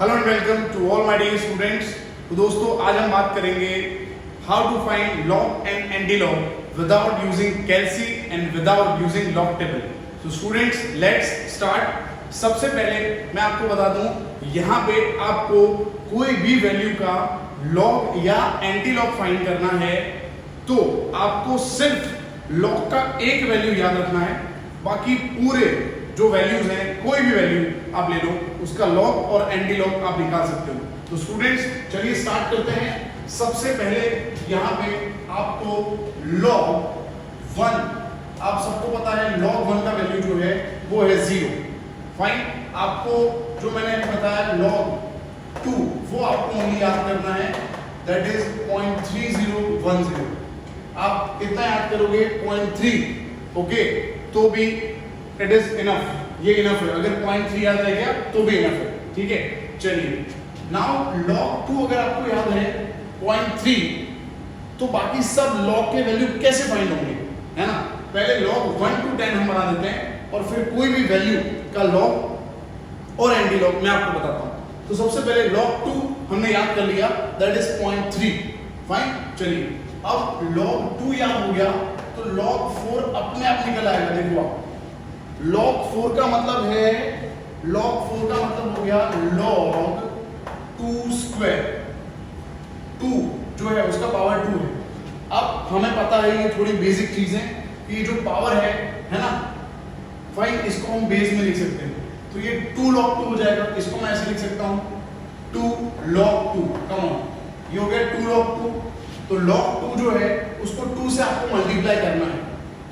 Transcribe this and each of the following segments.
Hello and welcome to all my dear students. तो दोस्तों आज हम बात करेंगे how to find log and anti log without using calcy and without using log table. तो students let's start. सबसे पहले मैं आपको बता दूं, यहाँ पे आपको कोई भी वैल्यू का लॉग या एंटी लॉग फाइंड करना है तो आपको सिर्फ लॉग का एक वैल्यू याद रखना है, बाकी पूरे जो वैल्यूज हैं कोई भी वैल्यू आप ले लो उसका लॉग और एंटी लॉग आप निकाल सकते हो। तो स्टूडेंट्स चलिए स्टार्ट करते हैं। सबसे पहले यहाँ पे आपको log 1, आप सबको पता है log 1 का वैल्यू जो है वो है 0। फाइन, आपको जो मैंने बताया log 2 वो आपको ओनली याद करना है, दैट इज 0.3010। आप कितना याद करोगे 0.3, ओके, तो भी इट इज इनफ, ये इनफ है। अगर 0.3 याद रह गया तो भी इनफ है, ठीक है। चलिए नाउ log 2 अगर आपको याद है 0.3, तो बाकी सब log के वैल्यू कैसे फाइंड होंगे, है ना। पहले log 1 to 10 हम बना देते हैं और फिर कोई भी वैल्यू का log और एंटी log मैं आपको बताता हूं। तो सबसे पहले log 2 हमने याद कर लिया, दैट इज 0.3। फाइन, चलिए अब log 2 याद हो गया तो log 4 अपने आप निकल आएगा। देखो आप, log 4 का मतलब है, log 4 का मतलब हो गया log 2 स्क्वायर। 2 जो है उसका पावर 2 है। अब हमें पता है ये थोड़ी बेसिक चीजें कि जो पावर है ना, फाइन, इसको हम बेस में लिख सकते हैं। तो ये 2 log 2 हो जाएगा। इसको मैं ऐसे लिख सकता हूं 2 log 2। कम ऑन, ये हो गया 2 log 2। तो log 2 जो है उसको 2 से आपको मल्टीप्लाई करना है,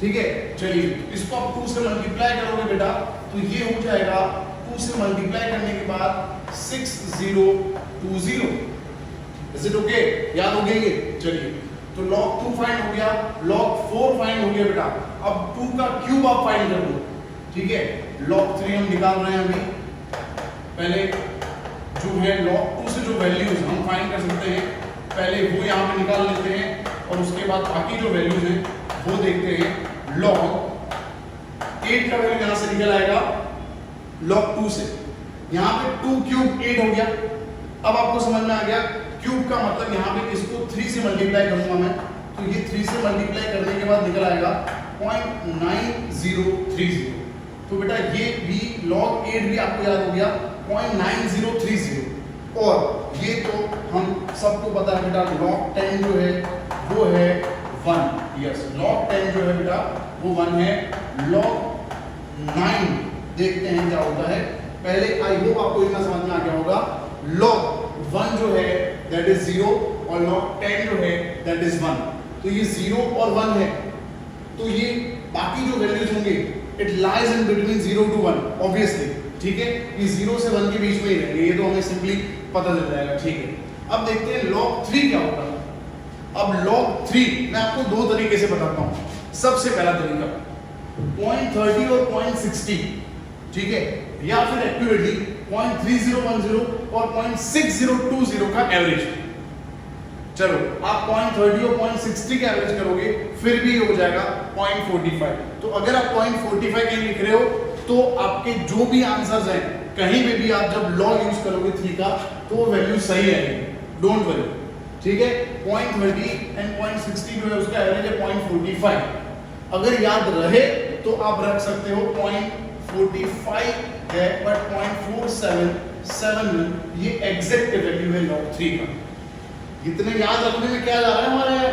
ठीक है। चलिए इसको आप 2 से मल्टीप्लाई करोगे बेटा तो ये हो जाएगा 2 से मल्टीप्लाई करने के बाद 6020। इज इट ओके, याद हो गया ये। चलिए तो log 2 फाइंड हो गया, log 4 फाइंड हो गया बेटा। अब 2 का क्यूब आप फाइंड कर दो, ठीक है। log 3 हम निकाल रहे हैं अभी। पहले जो है log 2 से जो वैल्यूज हम फाइंड कर सकते हैं, पहले वो यहाँ पे निकाल लेते हैं और उसके बाद बाकी जो वैल्यूज हैं वो देखते हैं। log 8 का वैल्यू यहां से निकल आएगा log 2 से। यहां पे 2 क्यूब 8 हो गया। अब आपको समझ में आ गया क्यूब का मतलब, यहां पे इसको 3 से मल्टीप्लाई करूंगा मैं, तो ये 3 से मल्टीप्लाई करने के बाद निकल आएगा 0.9030। तो बेटा ये भी log 8 भी आपको याद हो गया 0.9030। और ये तो हम सबको पता है बेटा log 10 जो है वो है 1। यस, log 10 जो है बेटा वो 1 है। log 9 देखते हैं क्या होता है। पहले आई होप आपको इतना समझ में आ गया होगा। log 1 जो है दैट इज 0 और log 10 जो है दैट इज 1। तो ये 0 और 1 है, तो ये बाकी जो वैल्यूज होंगे it lies in between 0 to 1 obviously, ठीक है। ये 0 से 1 के बीच में ही रहेंगे, ये तो हमें सिंपली पता चल जाएगा, ठीक है। अब देखते हैं log 3 क्या होता है। अब log 3 मैं आपको दो तरीके से बताता हूं। सबसे पहला तरीका 0.30 और 0.60, ठीक है, या फिर एक्यूरेटली 0.3010 और 0.6020 का एवरेज। चलो आप 0.30 और 0.60 का एवरेज करोगे फिर भी हो जाएगा 0.45। तो अगर आप 0.45 के लिख रहे हो तो आपके जो भी आंसर्स हैं कहीं पे भी आप जब log यूज करोगे 3 का तो वो वैल्यू सही आएगी, डोंट वरी, ठीक है। 0.30 एंड 0.60 जो है उसका एवरेज है 0.45। अगर याद रहे तो आप रख सकते हो 0.45 है, बट 0.4771 ये एग्जैक्ट वैल्यू है log 3 का। इतने याद रखने में क्या जा रहा है हमारा यार,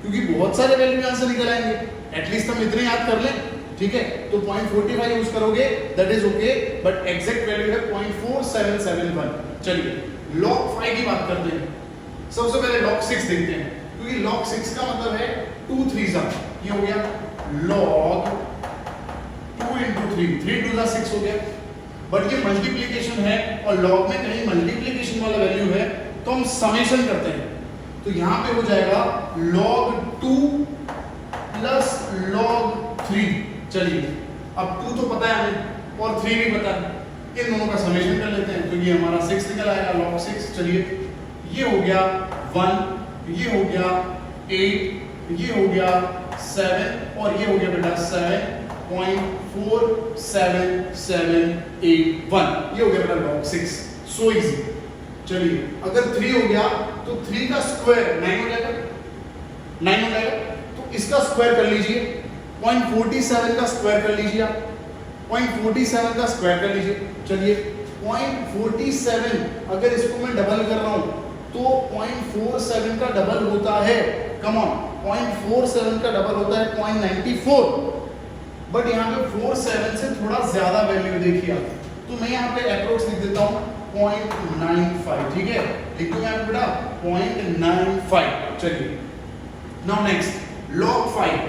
क्योंकि बहुत सारे वैल्यू यहां से निकल आएंगे। एटलीस्ट हम इतने याद कर लें, ठीक है। तो 0.45 यूज करोगे that is okay, but exact value है 0.4771। चलिए log 5 की बात करते हैं। सबसे पहले log 6 देखते हैं, क्योंकि log 6 का मतलब है 2 3 ये हो गया log 2 into 3, 3 2 6 हो गया। बट ये मल्टीप्लिकेशन है और log में कहीं मल्टीप्लिकेशन वाला वैल्यू है तो हम समेशन करते हैं। तो यहां पे हो जाएगा log 2 प्लस log 3। चलिए अब 2 तो पता है हमें और 3 भी पता है, इन दोनों का समेशन कर लेते हैं। तो ये हमारा 6 निकल आएगा log 6। चलिए ये हो गया 1, ये हो गया 8, ये हो गया 7 और ये हो गया बेटा 7.47781। ये हो गया बेटा log 6। So easy. चलिए अगर 3 हो गया तो 3 का स्क्वायर 9 हो जाएगा, 9 हो जाएगा। तो इसका स्क्वायर कर लीजिए, 0.47 का स्क्वायर कर लीजिए आप, 0.47 का स्क्वायर कर लीजिए। चलिए 0.47 अगर इसको मैं डबल कर रहा हूं तो 0.47 का डबल होता है, कम ऑन, 0.47 का डबल होता है 0.94, बट यहाँ पे 47 से थोड़ा ज्यादा वैल्यू देखिए आप, तो मैं यहाँ पे अप्रोक्स लिख देता हूँ 0.95, ठीक है, लिखो यहाँ पे बेटा 0.95। चलिए नाउ नेक्स्ट log 5,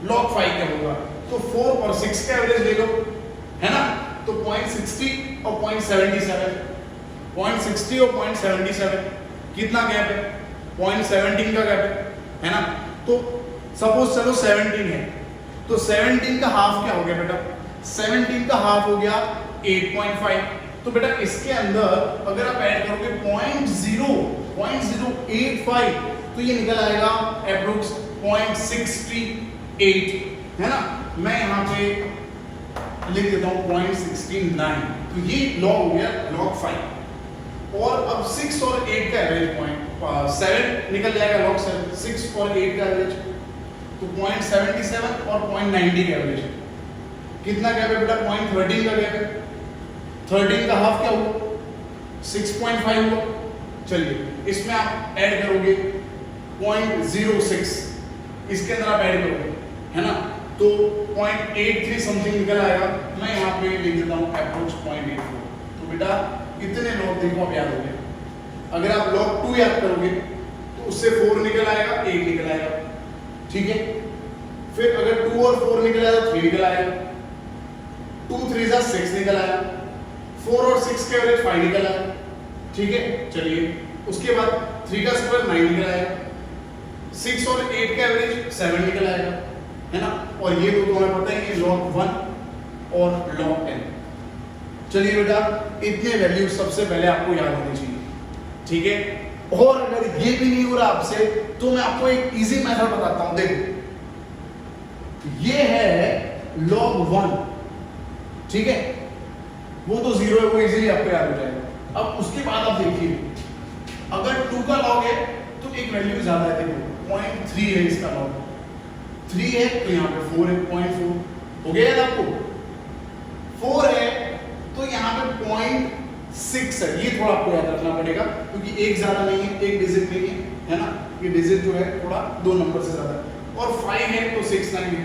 log 5 क्या होगा, तो 4 और 6 का एवरेज ले लो, है ना, तो 0.60 और 0.77, 0.60 और 0.77 कितना गैप है, 0.17 का गैप है ना। तो सपोज चलो 17 है, तो 17 का हाफ क्या हो गया बेटा, 17 का हाफ हो गया 8.5। तो बेटा इसके अंदर अगर आप ऐड करोगे 0.085 तो ये निकल आएगा अप्रोक्स 0.68, है ना। मैं यहाँ पे लिख देता हूँ 0.69, तो ये लॉग हो गया log 5। और अब 6 और 8 का एवरेज 0.7 निकल जाएगा log 7, 6 और 8 का एवरेज, तो 0.77 और 0.90 का एवरेज कितना गैप है बेटा, 0.13 का गैप है। 13 का हाफ क्या हुआ, 6.5 हुआ। चलिए इसमें आप ऐड करोगे 0.06, इसके अंदर आप ऐड करोगे, है ना, तो 0.83 समथिंग निकल आएगा। मैं यहाँ पे लिख देता हूँ अप्रोक्स 0.84। तो बेटा कितने लॉग देखो आप याद हो गए। अगर आप log 2 याद करोगे तो उससे 4 निकल आएगा, 1 निकल आएगा, ठीक है। फिर अगर 2 और 4 निकल आएगा 3 निकल आएगा, 2 3 जा 6 निकल आया, 4 और 6 के एवरेज 5 निकल आया, ठीक है। चलिए उसके बाद 3 का स्क्वायर 9 निकल आएगा, 6 और 8 का एवरेज 7 निकल आएगा, है ना। और ये दो हमें पता है कि log 1 और log 10। चलिए बेटा इतने वैल्यू सबसे पहले आपको याद होने चाहिए, ठीक है। और अगर ये भी नहीं हो रहा आपसे तो मैं आपको एक इजी मेथड बताता हूं। देखो ये है log 1, ठीक है, वो तो 0 है, वो इजीली आपको याद हो जाएगा। अब उसके बाद आप देखिए अगर 2 का log है तो एक वैल्यू ज्यादा है, देखो 0.3 है इसका log, 3 है तो यहाँ पे 4 है, 0.4 हो गया याद आपको। 4 है तो यहाँ पे 0.6 है, ये थोड़ा आपको याद रखना पड़ेगा क्योंकि एक ज्यादा नहीं है, एक डिजिट नहीं है ना, ये डिजिट जो है थोड़ा 2 नंबर से ज्यादा है। और 5 है तो 6 9 है,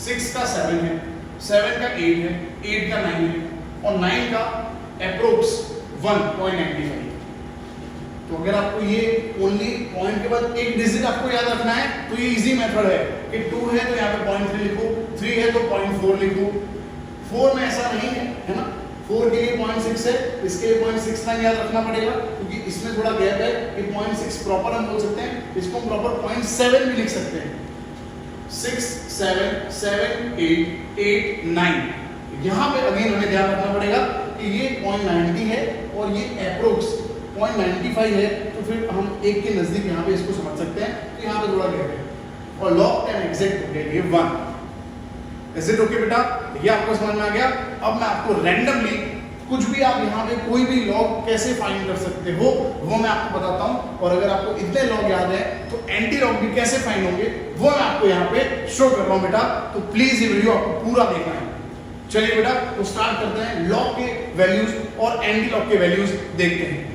6 का 7 है, 7 का 8 है, 8 का 9 है, और 9 का अप्रोक्स 1.95। तो अगर आपको ये ओनली पॉइंट के बाद एक डिजिट आपको याद रखना है तो ये इजी मेथड है कि 2 है तो यहाँ पे 0.3 लिखो, 3 है तो 0.4 लिखो, 4 में ऐसा नहीं है ना, 4 के लिए 0.6 है, इसके लिए 0.69 याद रखना पड़ेगा क्योंकि इसमें थोड़ा गैप है कि 0.6 प्रॉपर हम बोल सकते हैं, इसको हम प्रॉपर 0.7 भी लिख सकते हैं। 6 7 7 8 8 9, यहाँ पे अगेन हमें ध्यान रखना पड़ेगा कि ये 0.90 है और ये अप्रोक्स 0.95 है, तो फिर हम एक के नजदीक यहाँ पे इसको समझ सकते हैं, तो यहाँ पे थोड़ा गैप है। और log 10 एग्जैक्ट हो गया ये 1। इज इट ओके बेटा, ये आपको समझ में आ गया। अब मैं आपको रैंडमली कुछ भी आप यहाँ पे कोई भी log कैसे फाइंड कर सकते हो वो मैं आपको बताता हूँ, और अगर आपको इतने log याद है तो एंटी log भी कैसे फाइंड होंगे वो मैं आपको यहाँ पे शो कर रहा हूँ बेटा, तो प्लीज ये वीडियो आपको पूरा देखना है। चलिए बेटा तो स्टार्ट करते हैं, log के वैल्यूज और एंटी log के वैल्यूज देखते हैं।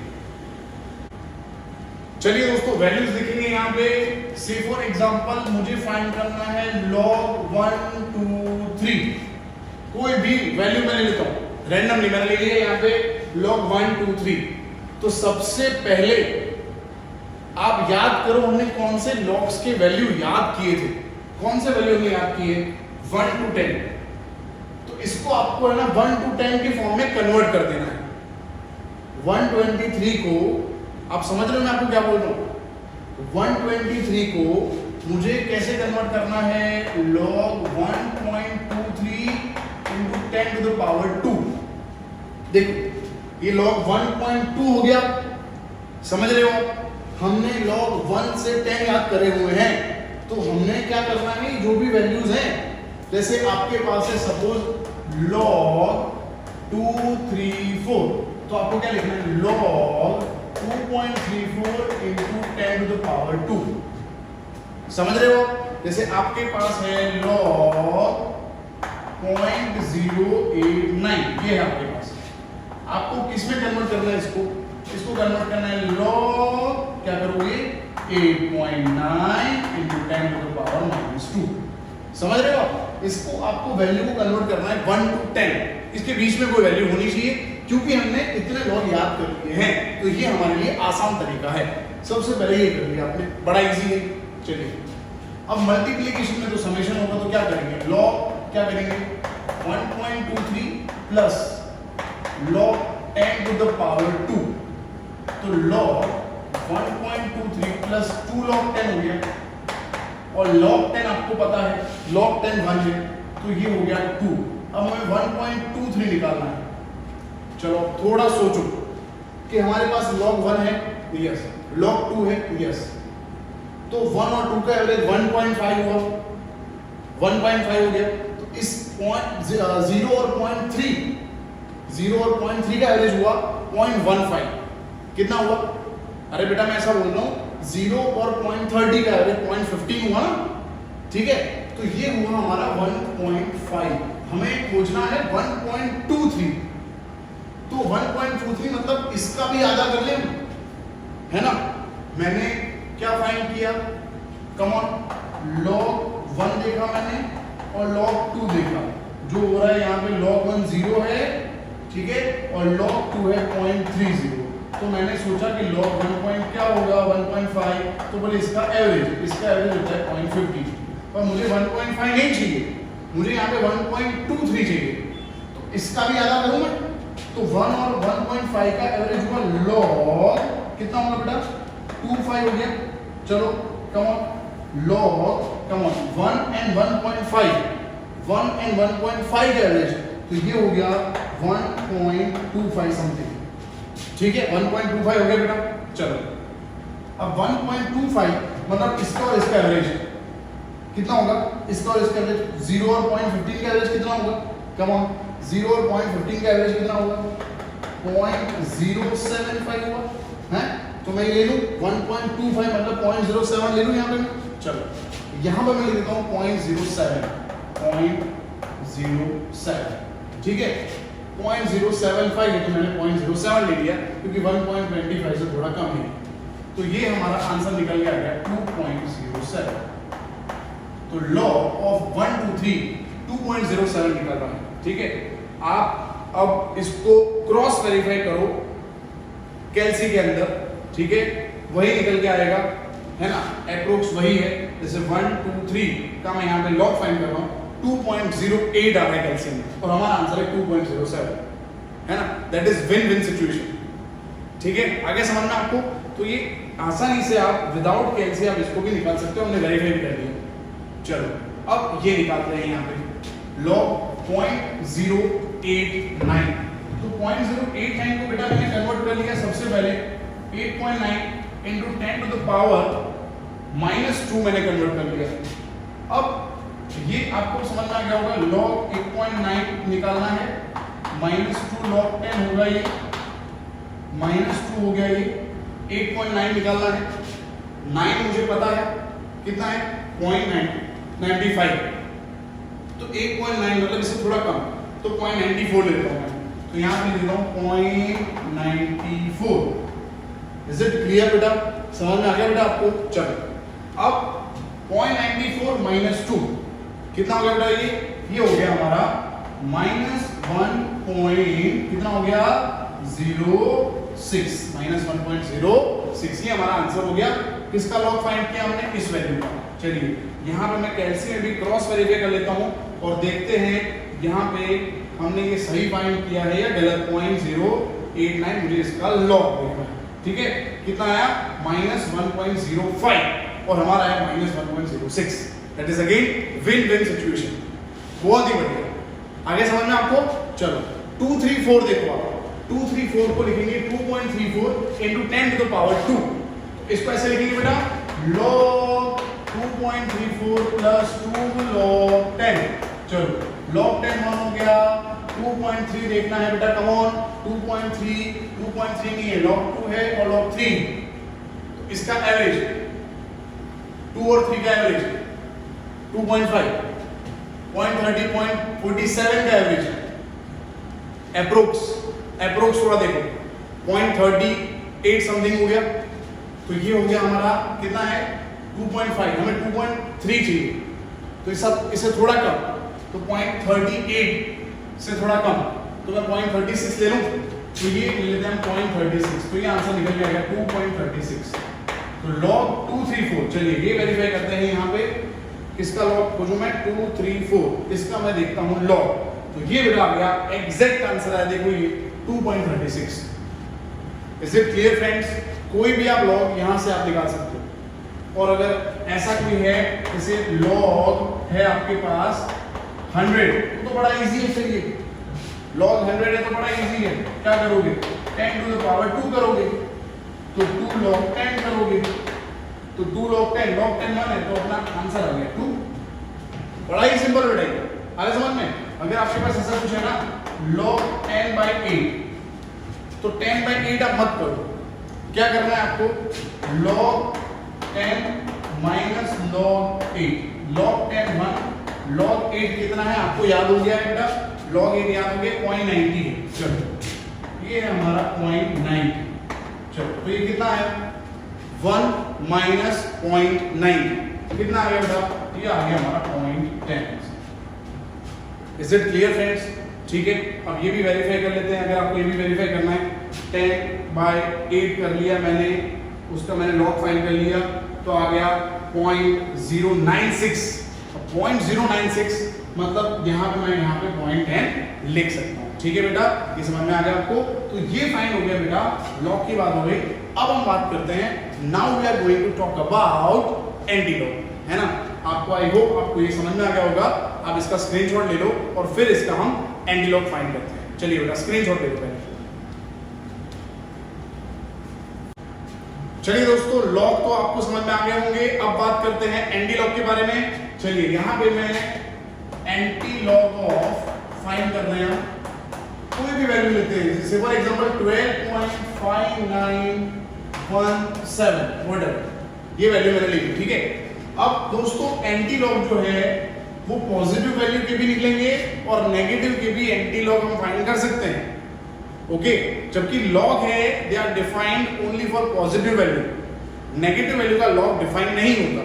चलिए दोस्तों वैल्यूज देखेंगे यहाँ पे। से फॉर एग्जांपल मुझे फाइंड करना है log 1 2 3, कोई भी वैल्यू मैं ले लेता हूँ रैंडमली, मैंने ले लिया यहाँ पे log 1 2 3। तो सबसे पहले आप याद करो हमने कौन से logs के वैल्यू याद किए थे, कौन से वैल्यू हमने याद किए 1 to 10। तो इसको आपको है ना 1 to 10 के फॉर्म में कन्वर्ट कर देना है। 123 को आप समझ रहे हो मैं आपको क्या बोल रहा हूँ, 123 को मुझे कैसे कन्वर्ट करना है, log 1.23 into 10 to the power 2। देखो ये log 1.2 हो गया, समझ रहे हो, हमने log 1 से 10 याद करे हुए हैं, तो हमने क्या करना है जो भी वैल्यूज हैं, जैसे आपके पास है सपोज log 2 3 4, तो तो आपको क्या लिखना है, log 2.34 into 10 to the power 2। समझ रहे हो? जैसे आपके पास है log 0.089, ये है आपके पास। आपको किस में कन्वर्ट करना है इसको कन्वर्ट करना है log, क्या करोगे, 8.9 into 10 to the power -2। समझ रहे हो? इसको आपको वैल्यू को कन्वर्ट करना है 1 to 10, इसके बीच में कोई वैल्यू होनी चाहिए, क्योंकि हमने इतने लॉग याद कर लिए हैं, तो ये हमारे लिए आसान तरीका है। सबसे पहले ये कर लिया आपने, बड़ा इजी है। चलिए अब मल्टीप्लिकेशन में तो समेशन होगा, तो क्या करेंगे, लॉग क्या करेंगे, 1.23 plus log 10 to the power 2, तो log 1.23 प्लस 2 log 10 हो गया, और log 10 आपको पता है log 10 1 है, तो ये हो गया 2। अब हमें 1.23 निकालना है। चलो थोड़ा सोचो कि हमारे पास log 1 है, यस, log 2 है, यस, तो 1 और 2 का एवरेज 1.5 हुआ, 1.5 हो गया, तो इस पॉइंट 0 और 0.3 का एवरेज हुआ 0.15। कितना हुआ? अरे बेटा मैं ऐसा बोल रहा हूँ, 0 और 0.30 का एवरेज 0.15 हुआ ना, ठीक है, तो ये हुआ हमारा 1.5। हमें खोजना है 1.23, तो 1.23 मतलब इसका भी आधा कर ले, है ना। मैंने क्या फाइंड किया, कम ऑन, log 1 देखा मैंने और log 2 देखा, जो हो रहा है यहाँ पे log 1 0 है, ठीक है, और log 2 है 0.30, तो मैंने सोचा कि log 1 क्या होगा, 1.5, तो बोले इसका एवरेज होता है 0.50, पर मुझे 1.5 नहीं चाहिए, मुझे यहाँ पे 1.23 चाहिए, तो इसका भी आधा करूँ मैं, तो 1 और 1.5 का एवरेज हुआ log कितना होगा बेटा, 25 हो गया। चलो come on, log come on 1 and 1.5, 1 and 1.5 का एवरेज, तो ये हो गया 1.25 समथिंग, ठीक है, 1.25 हो गया बेटा। चलो अब 1.25 मतलब इसका और इसका एवरेज कितना होगा, इसका और इसका एवरेज 0 और 0.15 का एवरेज कितना होगा, कम ऑन, 0 और 0.15 का एवरेज कितना होगा, 0.075 हुआ है, तो मैं ये ले लूं 1.25 मतलब 0.07 ले लूं यहाँ पे मैं। चलो यहाँ पे मैं ले लेता हूँ 0.07, ठीक है, 0.075 है, तो मैंने 0.07 ले लिया, क्योंकि 1.25 से थोड़ा कम है, तो ये हमारा आंसर निकल के आ गया 2.07। तो log of 1 to 3 2.07 निकल रहा है, ठीक है। आप अब इसको क्रॉस वेरीफाई करो कैलसी के अंदर, ठीक है, वही निकल के आएगा, है ना, अप्रोक्स वही है। जैसे 1 2 3 का मैं यहाँ पे log फाइंड कर रहा हूँ, 2.08 आ रहा है कैलसी में, और हमारा आंसर है 2.07, है ना। That is win win situation, ठीक है। आगे समझना आपको, तो ये आसानी से आप विदाउट कैलसी आप इसको भी निकाल सकते हो, हमने वेरीफाई कर लिया। चलो अब ये निकालते हैं यहाँ पे log 0.089, तो 0.089 को बेटा मैंने कन्वर्ट कर लिया सबसे पहले 8.9 into 10 to the power -2 मैंने कन्वर्ट कर लिया। अब ये आपको समझ में आ गया होगा, log 8.9 निकालना है, -2 log 10 होगा, ये -2 हो गया, ये 8.9 निकालना है, 9 मुझे पता है कितना है, 0.95, तो 8.9 मतलब इससे थोड़ा कम, तो 0.94 ले लेता हूँ मैं, तो यहाँ पे लेता हूँ 0.94। इज इट क्लियर बेटा, समझ में आ गया बेटा आपको। चलो अब 0.94 -2 कितना हो गया बेटा, ये हो गया हमारा -1 कितना हो गया, 06, -1.06, ये हमारा आंसर हो गया। किसका लॉग फाइंड किया हमने, इस वैल्यू का। चलिए यहाँ पे मैं कैलसी में भी क्रॉस वेरीफाई कर लेता हूँ और देखते हैं यहाँ पे हमने ये सही फाइंड किया है या गलत। 0.089 मुझे इसका लॉग देखना है, ठीक है। कितना आया, -1.05, और हमारा आया -1.06। That is again win win situation, बहुत ही बढ़िया। आगे समझ में आपको। चलो 2 3 4 देखो आप, 2 3 4 को लिखेंगे 2.34 into 10 to the power 2। इसको ऐसे लिखेंगे बेटा, log 2.34 plus 2 log 10। चलो log 10 1 हो गया, 2.3 देखना है बेटा, कम ऑन 2.3 नहीं है, log 2 है और log 3, तो इसका एवरेज 2 और 3 का एवरेज 2.5, 0.30, 0.47 का एवरेज, अप्रोक्स थोड़ा देखो 0.38 समथिंग हो गया, तो ये हो गया हमारा कितना है 2.5, हमें 2.3 चाहिए, तो इससे थोड़ा कम, तो 0.38 से थोड़ा कम, तो मैं 0.36 ले लूं, तो ये ले लेते हैं 0.36, तो ये आंसर निकल जाएगा 2.36। तो log 234, चलिए ये वेरीफाई करते हैं यहाँ पे, किसका log खोजूं मैं 234, इसका मैं देखता हूँ log, तो ये बेटा आ गया एग्जैक्ट आंसर है, देखो ये 2.36। Is it clear friends? कोई भी आप log यहाँ से आप निकाल सकते हो, और अगर ऐसा कोई है जैसे log है आपके पास 100, तो बड़ा इजी है, चलिए log 100 है तो बड़ा इजी है, क्या करोगे 10 to the power 2 करोगे, तो 2 log 10 करोगे, तो 2 log 10 1 है, तो अपना आंसर आ गया 2। बड़ा ही सिंपल बेटा, आगे समझ में। अगर आपके पास ऐसा कुछ है ना log 10/8, तो 10/8 आप मत करो, क्या करना है आपको log 10 minus log 8, log 10 1, log 8 कितना है आपको याद हो गया है बेटा, log 8 याद हो गया 0.90 है, चलो ये है हमारा 0.90, चलो तो ये कितना है 1 minus 0.9 कितना आ गया बेटा, ये आ गया हमारा 0.10। Is it clear friends? ठीक है, अब ये भी वेरीफाई कर लेते हैं, अगर आपको ये भी वेरीफाई करना है 10/8 कर लिया मैंने, उसका मैंने log फाइंड कर लिया, तो आ गया 0.096, 0.096 मतलब यहाँ पे मैं यहाँ पे 0.10 लिख सकता हूँ। ठीक है बेटा, ये समझ में आ गया आपको? तो ये फाइंड हो गया बेटा, log की बात हो गई। अब हम बात करते हैं, now we are going to talk about anti log, है ना? आपको आई होप आपको ये समझ में आ गया होगा, आप इसका स्क्रीनशॉट ले लो और फिर इसका हम एंटी लॉग फाइंड करते हैं। चलिए बेटा स्क्रीनशॉट ले लो पहले। चलिए दोस्तों, लॉग तो आपको समझ में आ गए होंगे, अब बात करते हैं एंटी लॉग के बारे में। चलिए यहाँ पे मैं एंटी लॉग ऑफ फाइंड कर रहे हैं, कोई भी वैल्यू लेते हैं, जैसे फॉर एग्जांपल 12.5917 व्हाटएवर, ये वैल्यू मैंने ली, ठीक है। अब दोस्तों एंटी लॉग जो है वो पॉजिटिव वैल्यू के भी निकलेंगे और नेगेटिव के भी एंटी लॉग हम फाइंड कर सकते हैं, ओके। जबकि लॉग है they are defined only for positive value, negative value का लॉग डिफाइन नहीं होता।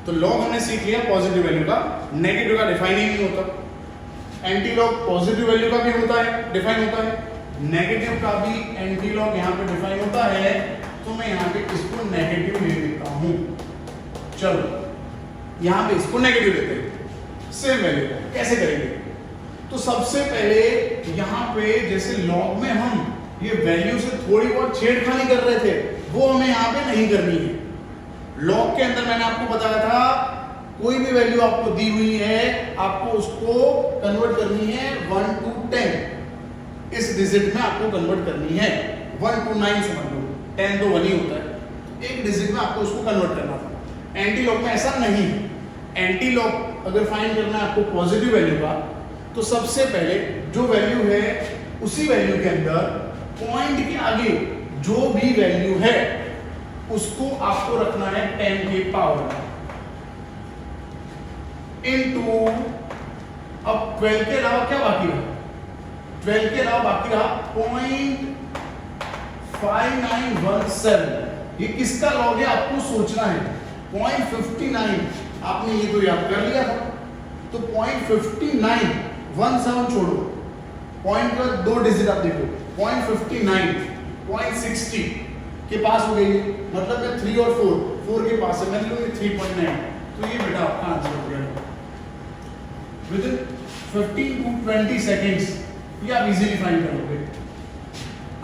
तो लॉग हमने सीख लिया पॉजिटिव वैल्यू का, नेगेटिव का डिफाइन ही नहीं होता। एंटी लॉग पॉजिटिव वैल्यू का भी होता है, डिफाइन होता है, नेगेटिव का भी एंटी लॉग यहाँ पे डिफाइन होता है, तो मैं यहाँ पे इसको नेगेटिव ले लेता हूँ। चलो यहाँ पे इसको नेगेटिव लेते हैं, सेम वैल्यू को कैसे करेंगे? तो सबसे पहले यहाँ पे जैसे लॉग में हम ये वैल्यू से थोड़ी बहुत छेड़खानी कर रहे थे, वो हमें यहाँ पे नहीं करनी है। लॉग के अंदर मैंने आपको बताया था, कोई भी वैल्यू आपको दी हुई है, आपको उसको कन्वर्ट करनी है 1 to 10, इस डिजिट में आपको कन्वर्ट करनी है। 1 to 9 समझ लो, 10 तो 1 ही होता है, एक डिजिट में आपको उसको कन्वर्ट करना था। एंटी लॉग में ऐसा नहीं है। एंटी लॉग अगर फाइंड करना है आपको पॉजिटिव वैल्यू का, तो सबसे पहले जो वैल्यू है उसी वैल्यू के अंदर पॉइंट के आगे जो भी वैल्यू है उसको आपको रखना है 10 के पावर इनटू, अब 12 के अलावा क्या बाकी रहा? 12 के अलावा बाकी रहा 0.5917। ये किसका लॉग है आपको सोचना है। 0.59 आपने ये तो याद कर लिया था, तो 0.59 17 छोड़ो, पॉइंट का 2 डिजिट आप देखो, 0.59 0.60 के पास हो गई, मतलब मैं 3 और 4 के पास है, मैं लूंगी 3.9, तो ये बेटा आपका आंसर हो गया। विद 15 to 20 सेकेंड्स ये आप इजीली फाइंड कर लोगे।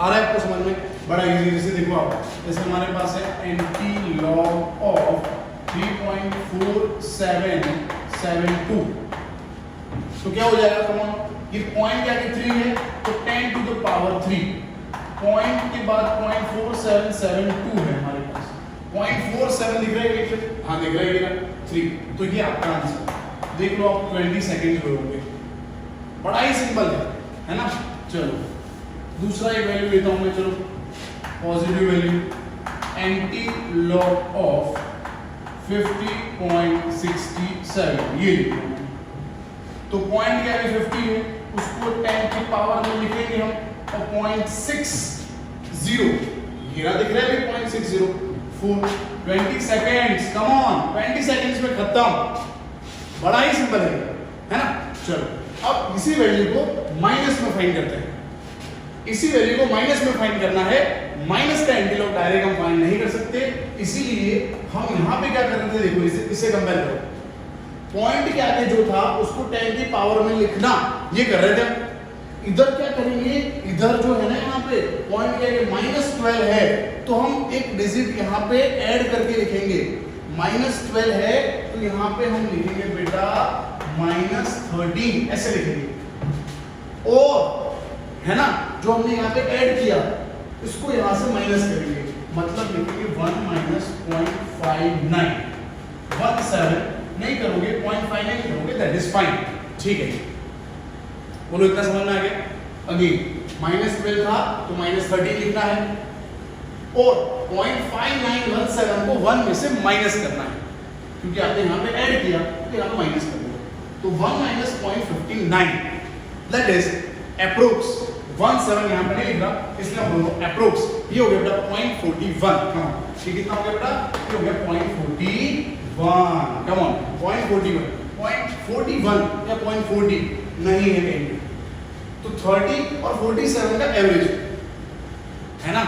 आ रहा है आपको समझ में? बड़ा इजी। जैसे देखो आप, जैसे हमारे पास है एंटी लॉग ऑफ 3.4772, तो क्या हो जाएगा? कम ऑन, ये पॉइंट क्या कि 3 है, तो 10 to the power 3, पॉइंट के बाद 0.4772 है हमारे पास। 0.47 दिख रहा है? हाँ दिख रहा है, 3, तो ये आपका आंसर। देख लो आप 20 सेकेंड में होंगे। बड़ा ही सिंपल है, है ना। चलो दूसरा एक वैल्यू लेता हूं मैं, चलो positive value, anti log of 50.67 ये लिखा हूं। तो पॉइंट क्या है 50 है, उसको 10 की पावर में लिखेंगे हम, और 0.60 ये रहा दिख रहा है 0.60 4 20 सेकेंड्स, कम ऑन 20 सेकेंड्स में खत्म, बड़ा ही सिंपल है ना। चलो अब इसी वैल्यू को माइनस में फाइंड करते हैं। इसी वैल्यू को माइनस में फाइंड करना है, माइनस का एंटीलॉग डायरेक्ट हम फाइंड नहीं कर सकते, इसीलिए हम यहां पे क्या कर रहे थे, देखो इसे कंपेयर करो, पॉइंट के आगे जो था उसको 10 की पावर में लिखना, ये कर रहे थे। इधर क्या करेंगे, इधर जो है ना यहाँ पे पॉइंट के आगे -12 है, तो हम एक डिजिट यहाँ पे ऐड करके लिखेंगे। -12 है तो यहाँ पे हम लिखेंगे बेटा -13, ऐसे लिखेंगे। और है ना जो हमने यहाँ पे ऐड किया इसको यहाँ से माइनस करेंगे, मतलब लिखेंगे 1 -0.59 17 नहीं करोगे 0.59 करोगे, दैट इज फाइन, ठीक है। बोलो इतना समझ में आ गया। अगेन -12 था तो -13 लिखना है, और 0.5917 को 1 में से माइनस करना है, क्योंकि आपने यहाँ पे ऐड किया तो यहाँ पे माइनस कर दो, तो 1 -0.59 दैट इज अप्रोक्स 17 यहाँ पे नहीं लिख रहा, इसलिए हम बोलो अप्रोक्स, ये हो गया बेटा 0.41। ये कितना हो गया बेटा, ये हो गया 0.41, कम ऑन 0.41 या 0.40 नहीं है कहीं, तो 30 और 47 का एवरेज है ना,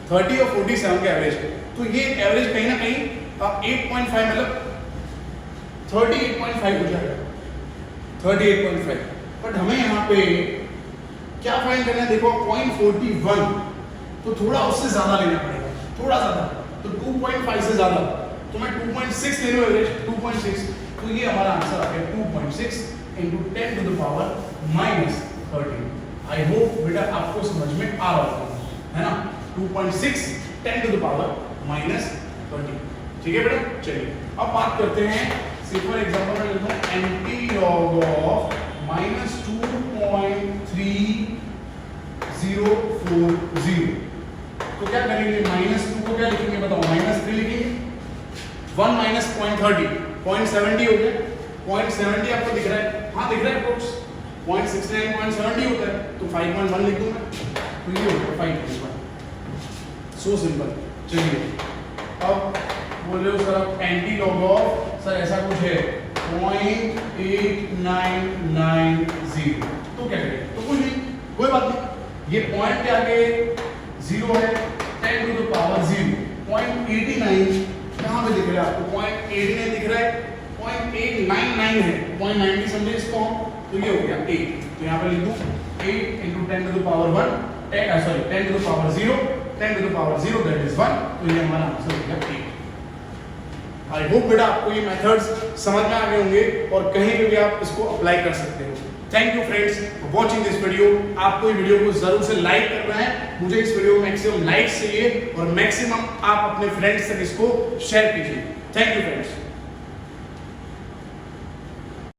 30 और 47 का एवरेज, तो ये एवरेज कहीं ना कहीं 8.5 मतलब 38.5 हो जाएगा, 38.5। बट हमें यहाँ पे क्या फाइंड करना है, देखो 0.41 तो थोड़ा उससे ज्यादा लेना पड़ेगा, थोड़ा ज्यादा, तो 2.5 से ज्यादा, तो मैं 2.6 ले लूं एवरेज 2.6, तो ये हमारा आंसर आ गया 2.6 into 10 to the power -13। I hope बेटा आपको समझ में आ रहा होगा, है ना। 2.6 10 to the power -13, ठीक है बेटा। चलिए अब बात करते हैं, सिंपल एग्जांपल में लेता हूं, एंटी लॉग ऑफ -2.3040, तो क्या करेंगे, -2 को क्या लिखेंगे बताओ, -3 लिखेंगे, 1 -0.30 0.70 हो गया, 0.70 आपको दिख रहा है, हाँ दिख रहा है folks, 0.69 0.70 होता है, तो 5.1 लिख दूं मैं, तो ये हो गया 5.1, सो सिंपल। चलिए अब बोल रहे हो sir anti log of, sir ऐसा कुछ है 0.8990, तो क्या करें, तो कुछ नहीं, कोई बात नहीं, ये पॉइंट के आगे 0 है, 10 to the power 0, 0.89 कहाँ पे दिख रहा है आपको, 0.89 दिख रहा है, 0.899 है, 0.90 समझे इसको, तो ये हो गया 8, तो यहाँ पे लिख दूं 8 into 10 to the power 1, 10 to the power 0, 10 to the power 0 that is 1, तो ये हमारा आंसर हो गया 8। आई होप बेटा आपको ये मेथड्स समझ में आ गए होंगे और कहीं पे भी आप इसको अप्लाई कर सकते हो। Thank you friends for watching this video. आपको ये वीडियो को जरूर से लाइक करना है, मुझे इस वीडियो में मैक्सिमम लाइक्स चाहिए और मैक्सिमम आप अपने फ्रेंड्स तक इसको शेयर कीजिए। Thank you friends.